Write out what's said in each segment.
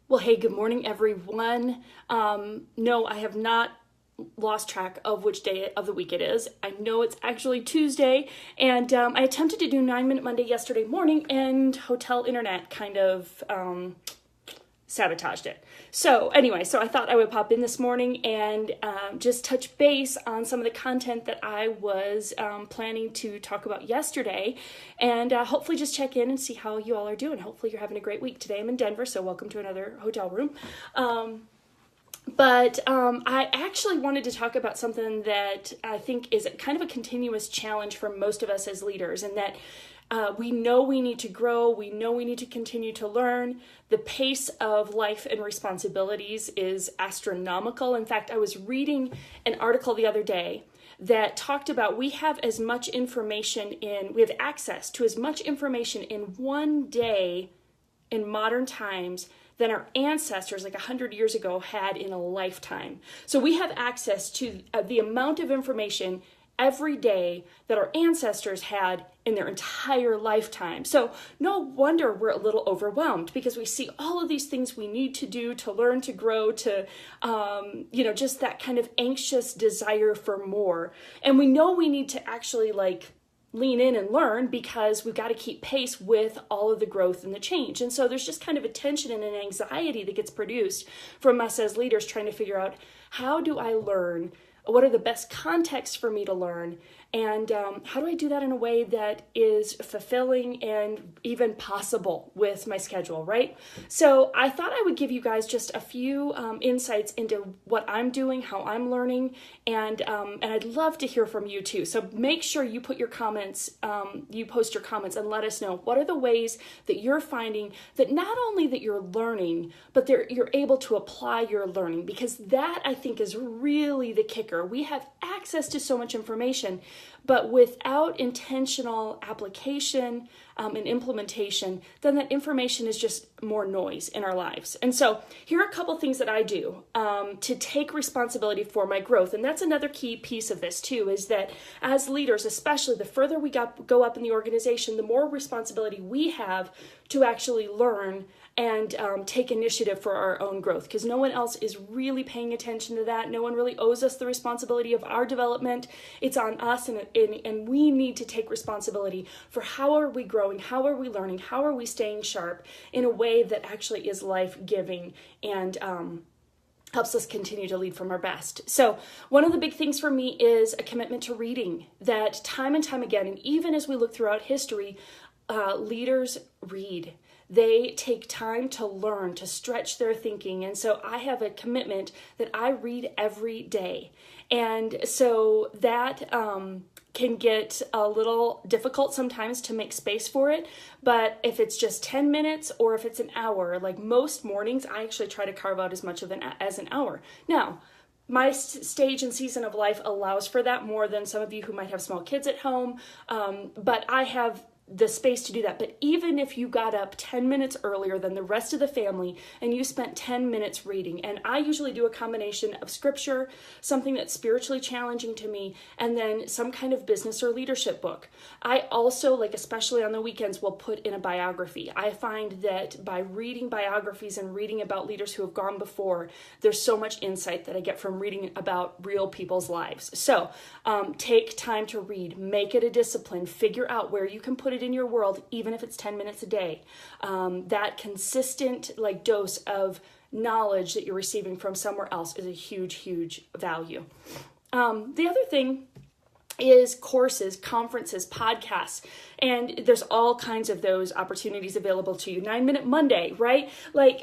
Well, hey, good morning, everyone. No, I have not lost track of which day of the week it is. I know it's actually Tuesday, and I attempted to do 9 Minute Monday yesterday morning, and hotel internet kind of sabotaged it. So anyway, I thought I would pop in this morning and just touch base on some of the content that I was planning to talk about yesterday, and hopefully just check in and see how you all are doing. Hopefully you're having a great week. Today I'm in Denver, so welcome to another hotel room. But I actually wanted to talk about something that I think is kind of a continuous challenge for most of us as leaders, and that we know we need to grow, we know we need to continue to learn. The pace of life and responsibilities is astronomical. In fact, I was reading an article the other day that talked about we have access to as much information in one day in modern times than our ancestors like 100 years ago had in a lifetime. So we have access to the amount of information every day that our ancestors had in their entire lifetime. So no wonder we're a little overwhelmed, because we see all of these things we need to do to learn, to grow, to, just that kind of anxious desire for more. And we know we need to actually lean in and learn, because we've got to keep pace with all of the growth and the change. And so there's just kind of a tension and an anxiety that gets produced from us as leaders trying to figure out, how do I learn? What are the best contexts for me to learn? And how do I do that in a way that is fulfilling and even possible with my schedule, right? So I thought I would give you guys just a few insights into what I'm doing, how I'm learning, and I'd love to hear from you too. So make sure you put your comments, you post your comments, and let us know what are the ways that you're finding that not only that you're learning, but you're able to apply your learning, because that, I think, is really the kicker. We have access to so much information, but without intentional application and implementation, then that information is just more noise in our lives. And so here are a couple things that I do to take responsibility for my growth. And that's another key piece of this too, is that as leaders, especially the further we go up in the organization, the more responsibility we have to actually learn and take initiative for our own growth, because no one else is really paying attention to that. No one really owes us the responsibility of our development. It's on us, and we need to take responsibility for how are we growing, how are we learning, how are we staying sharp in a way that actually is life-giving and helps us continue to lead from our best. So one of the big things for me is a commitment to reading, that time and time again, and even as we look throughout history, leaders read. They take time to learn, to stretch their thinking. And so I have a commitment that I read every day. And so that can get a little difficult sometimes to make space for it. But if it's just 10 minutes or if it's an hour, like most mornings, I actually try to carve out as much of as an hour. Now, my stage and season of life allows for that more than some of you who might have small kids at home. But I have the space to do that. But even if you got up 10 minutes earlier than the rest of the family and you spent 10 minutes reading, and I usually do a combination of scripture, something that's spiritually challenging to me, and then some kind of business or leadership book. I also, especially on the weekends, will put in a biography. I find that by reading biographies and reading about leaders who have gone before, there's so much insight that I get from reading about real people's lives. So take time to read, make it a discipline, figure out where you can put it in your world, even if it's 10 minutes a day. That consistent dose of knowledge that you're receiving from somewhere else is a huge, huge value. The other thing is courses, conferences, podcasts, and there's all kinds of those opportunities available to you. 9 Minute Monday, right?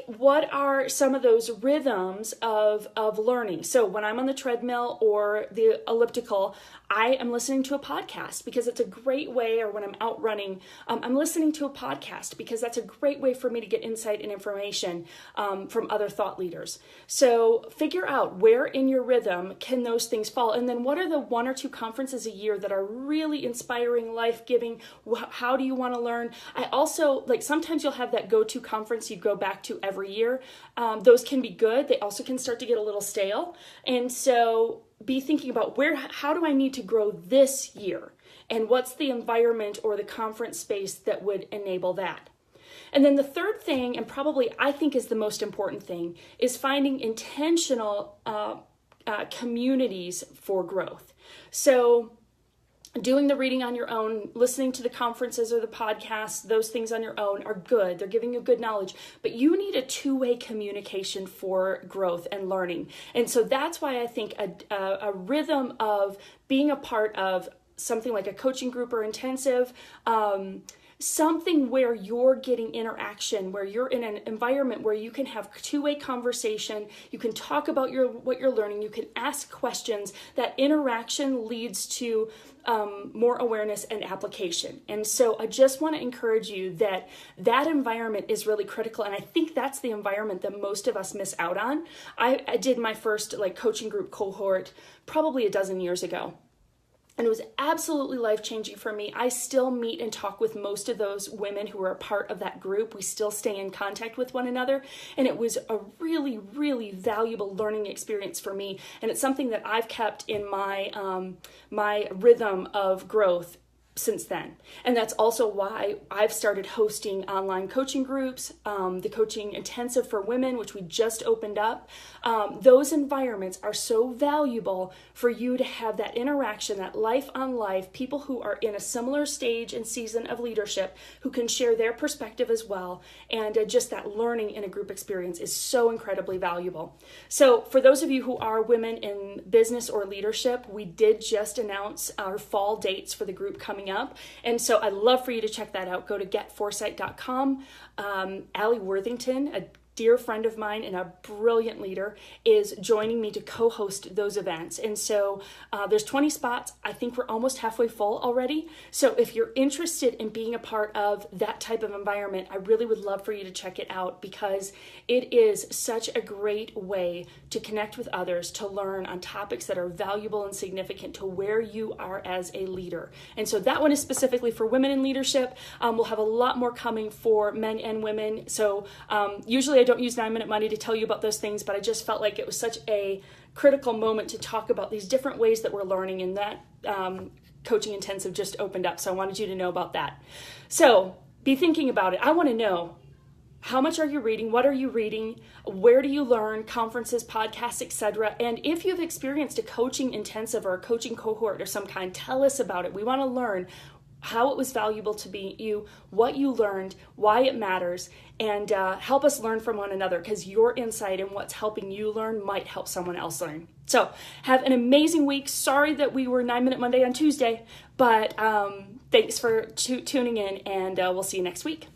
What are some of those rhythms of learning? So when I'm on the treadmill or the elliptical, I am listening to a podcast, because it's a great way, or when I'm out running, I'm listening to a podcast, because that's a great way for me to get insight and information from other thought leaders. So figure out where in your rhythm can those things fall, and then what are the 1 or 2 conferences a year that are really inspiring, life-giving? How do you want to learn? I also, sometimes you'll have that go-to conference you go back to every year. Those can be good. They also can start to get a little stale. And so be thinking about how do I need to grow this year? And what's the environment or the conference space that would enable that? And then the third thing, and probably I think is the most important thing, is finding intentional communities for growth. So doing the reading on your own, listening to the conferences or the podcasts, those things on your own are good. They're giving you good knowledge, but you need a two-way communication for growth and learning. And so that's why I think a rhythm of being a part of something like a coaching group or intensive, something where you're getting interaction, where you're in an environment where you can have two-way conversation, you can talk about what you're learning, you can ask questions. That interaction leads to more awareness and application. And so I just want to encourage you that that environment is really critical. And I think that's the environment that most of us miss out on. I did my first coaching group cohort probably a dozen years ago. And it was absolutely life-changing for me. I still meet and talk with most of those women who are a part of that group. We still stay in contact with one another. And it was a really, really valuable learning experience for me. And it's something that I've kept in my my rhythm of growth since then. And that's also why I've started hosting online coaching groups, the coaching intensive for women, which we just opened up. Those environments are so valuable for you to have that interaction, that life on life, people who are in a similar stage and season of leadership who can share their perspective as well. And just that learning in a group experience is so incredibly valuable. So for those of you who are women in business or leadership, we did just announce our fall dates for the group coming up. And so I'd love for you to check that out. Go to getforesight.com. Allie Worthington, a dear friend of mine and a brilliant leader, is joining me to co-host those events. And so there's 20 spots. I think we're almost halfway full already. So if you're interested in being a part of that type of environment, I really would love for you to check it out, because it is such a great way to connect with others, to learn on topics that are valuable and significant to where you are as a leader. And so that one is specifically for women in leadership. We'll have a lot more coming for men and women. So usually I don't use 9 Minute Monday to tell you about those things, but I just felt like it was such a critical moment to talk about these different ways that we're learning, and that coaching intensive just opened up. So I wanted you to know about that. So be thinking about it. I want to know, how much are you reading? What are you reading? Where do you learn? Conferences, podcasts, etc. And if you've experienced a coaching intensive or a coaching cohort of some kind, tell us about it. We want to learn how it was valuable to you, what you learned, why it matters, and help us learn from one another, because your insight and what's helping you learn might help someone else learn. So have an amazing week. Sorry that we were 9 Minute Monday on Tuesday, but thanks for tuning in, and we'll see you next week.